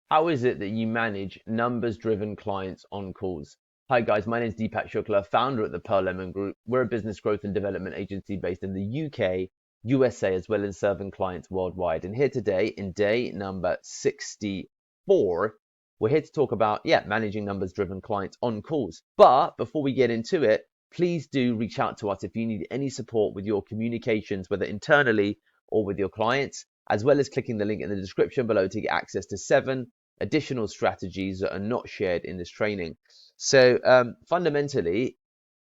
How is it that you manage numbers-driven clients on calls? Hi guys, my name is Deepak Shukla, founder at the Pearl Lemon Group. We're a business growth and development agency based in the UK, USA, as well as serving clients worldwide. And here today, in day number 64, we're here to talk about, managing numbers-driven clients on calls. But before we get into it, please do reach out to us if you need any support with your communications, whether internally or with your clients, as well as clicking the link in the description below to get access to 7 additional strategies that are not shared in this training. So fundamentally,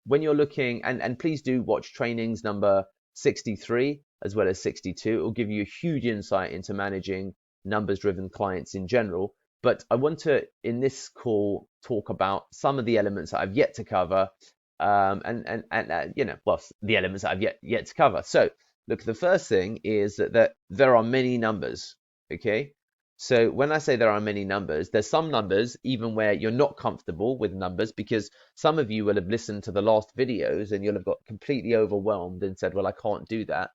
when you're looking, and please do watch trainings number 63 as well as 62. It will give you a huge insight into managing numbers-driven clients in general. But I want to, in this call, talk about some of the elements that I've yet to cover, the elements that I've yet to cover. So look, the first thing is that there are many numbers, okay? So when I say there are many numbers, there's some numbers even where you're not comfortable with numbers, because some of you will have listened to the last videos and you'll have got completely overwhelmed and said, well, I can't do that.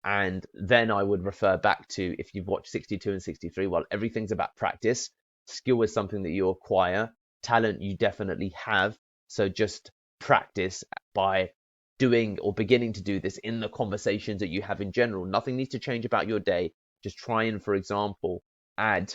And then I would refer back to, if you've watched 62 and 63, well, everything's about practice. Skill is something that you acquire. Talent you definitely have. So just practice by doing or beginning to do this in the conversations that you have in general. Nothing needs to change about your day. Just try and, for example, add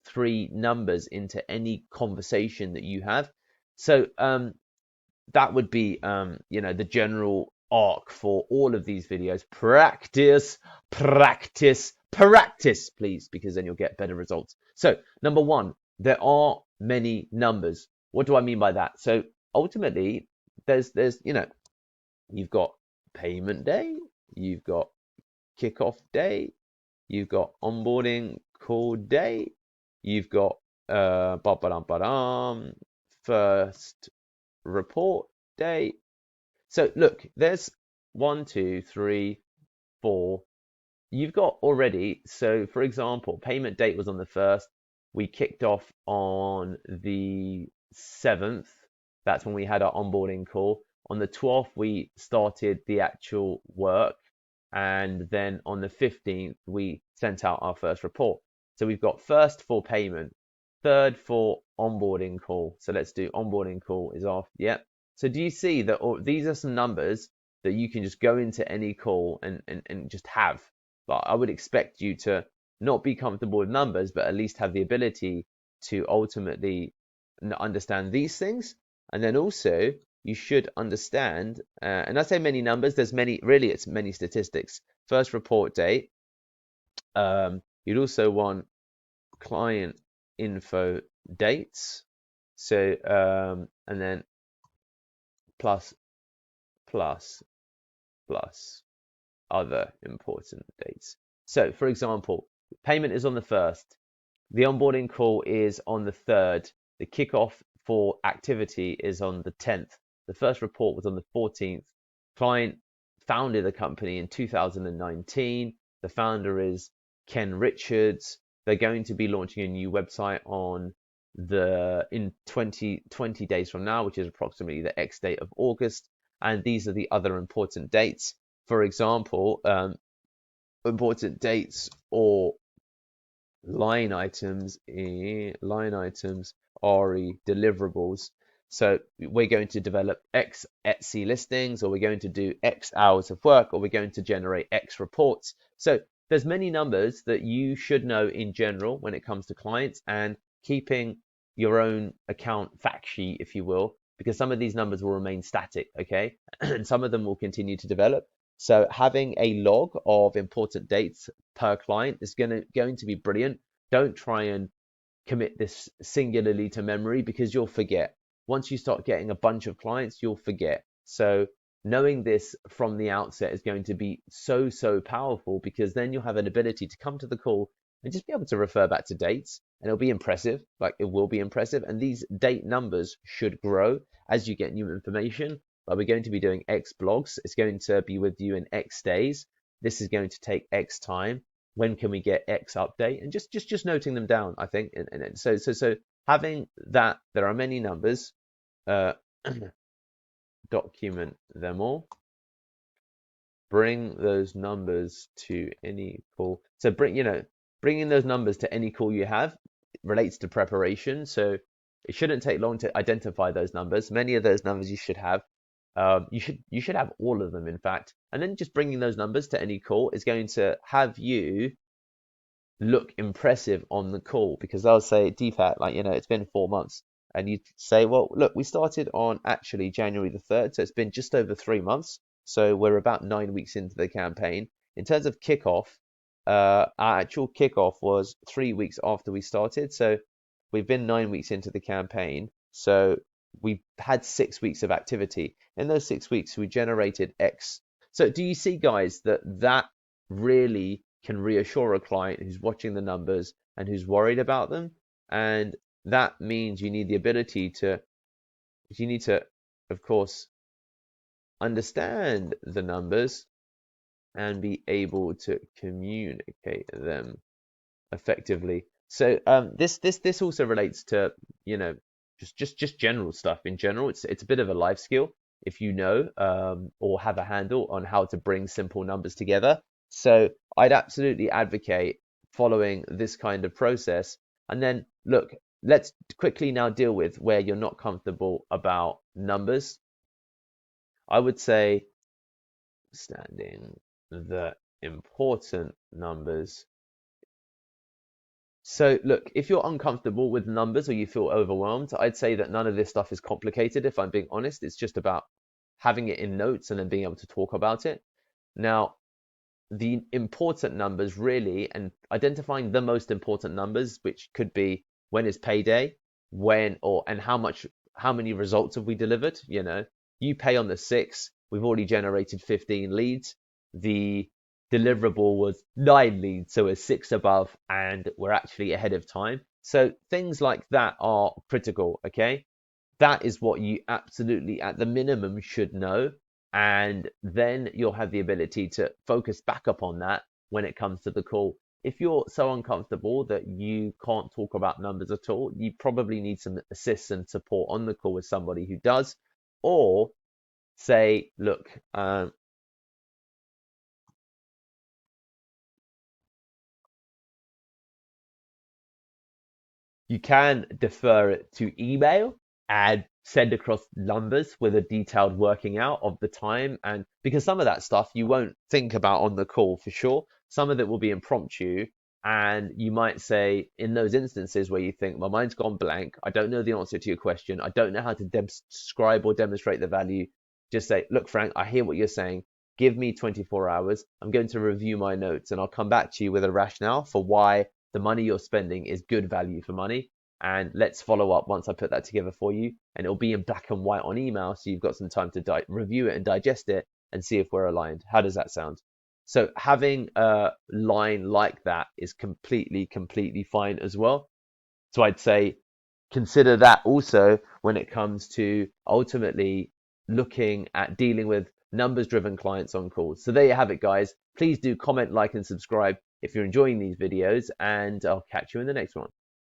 3 numbers into any conversation that you have. So that would be, the general arc for all of these videos. Practice, practice, practice, please, because then you'll get better results. So number 1, there are many numbers. What do I mean by that? So ultimately, there's you've got payment day, you've got kickoff day, you've got onboarding call day, you've got first report day. So look, there's 1, 2, 3, 4. You've got already, so for example, payment date was on the 1st. We kicked off on the 7th. That's when we had our onboarding call. On the 12th, we started the actual work. And then on the 15th, we sent out our first report. So we've got first for payment, third for onboarding call. So let's do onboarding call is off. Yep. So do you see that these are some numbers that you can just go into any call and just have? But I would expect you to not be comfortable with numbers, but at least have the ability to ultimately understand these things. And then also you should understand, and I say many numbers, there's many, really it's many statistics. First report date, you'd also want client info dates. So, and then plus, plus, plus other important dates. So for example, payment is on the 1st, the onboarding call is on the 3rd, the kickoff for activity is on the 10th, the first report was on the 14th, client founded the company in 2019, the founder is Ken Richards, they're going to be launching a new website in 20 days from now, which is approximately the X date of August, and these are the other important dates. For example, important dates or line items, RE deliverables. So we're going to develop X Etsy listings, or we're going to do X hours of work, or we're going to generate X reports. So there's many numbers that you should know in general when it comes to clients, and keeping your own account fact sheet, if you will, because some of these numbers will remain static, okay? And some of them will continue to develop. So having a log of important dates per client is going to be brilliant. Don't try and commit this singularly to memory, because you'll forget. Once you start getting a bunch of clients, you'll forget. So knowing this from the outset is going to be so powerful, because then you'll have an ability to come to the call and just be able to refer back to dates, and it'll be impressive. Like, it will be impressive, and these date numbers should grow as you get new information. But we're going to be doing X blogs. It's going to be with you in X days. This is going to take X time. When can we get X update? And just noting them down, I think. And so having that, there are many numbers. Document them all. Bring those numbers to any call. So bringing those numbers to any call you have. relates to preparation. So it shouldn't take long to identify those numbers. Many of those numbers you should have. You should have all of them, in fact. And then just bringing those numbers to any call is going to have you look impressive on the call, because they'll say, Deepak, like, it's been 4 months. And you say, well, look, we started on actually January the 3rd. So it's been just over 3 months. So we're about 9 weeks into the campaign. In terms of kickoff, our actual kickoff was 3 weeks after we started. So we've been 9 weeks into the campaign. So we had 6 weeks of activity. In those 6 weeks, we generated X. So do you see, guys, that really can reassure a client who's watching the numbers and who's worried about them? And that means you need to, of course, understand the numbers and be able to communicate them effectively. So this also relates to, just general stuff in general. It's a bit of a life skill if you know or have a handle on how to bring simple numbers together. So I'd absolutely advocate following this kind of process. And then look, let's quickly now deal with where you're not comfortable about numbers. I would say standing the important numbers. So look, if you're uncomfortable with numbers or you feel overwhelmed, I'd say that none of this stuff is complicated. If I'm being honest, it's just about having it in notes and then being able to talk about it. Now, the important numbers really, and identifying the most important numbers, which could be when is payday, and how many results have we delivered? You pay on the 6th, we've already generated 15 leads. The deliverable was 9 leads, so we're 6 above, and we're actually ahead of time. So things like that are critical, okay? That is what you absolutely, at the minimum, should know. And then you'll have the ability to focus back upon that when it comes to the call. If you're so uncomfortable that you can't talk about numbers at all, you probably need some assist and support on the call with somebody who does. Or say, look, you can defer it to email and send across numbers with a detailed working out of the time. And because some of that stuff you won't think about on the call for sure, some of it will be impromptu. And you might say, in those instances where you think, my mind's gone blank, I don't know the answer to your question, I don't know how to describe or demonstrate the value, just say, look, Frank, I hear what you're saying. Give me 24 hours. I'm going to review my notes and I'll come back to you with a rationale for why the money you're spending is good value for money. And let's follow up once I put that together for you. And it'll be in black and white on email, so you've got some time to review it and digest it and see if we're aligned. How does that sound? So having a line like that is completely fine as well. So I'd say consider that also when it comes to ultimately looking at dealing with numbers driven clients on calls. So there you have it, guys. Please do comment, like, and subscribe if you're enjoying these videos, and I'll catch you in the next one.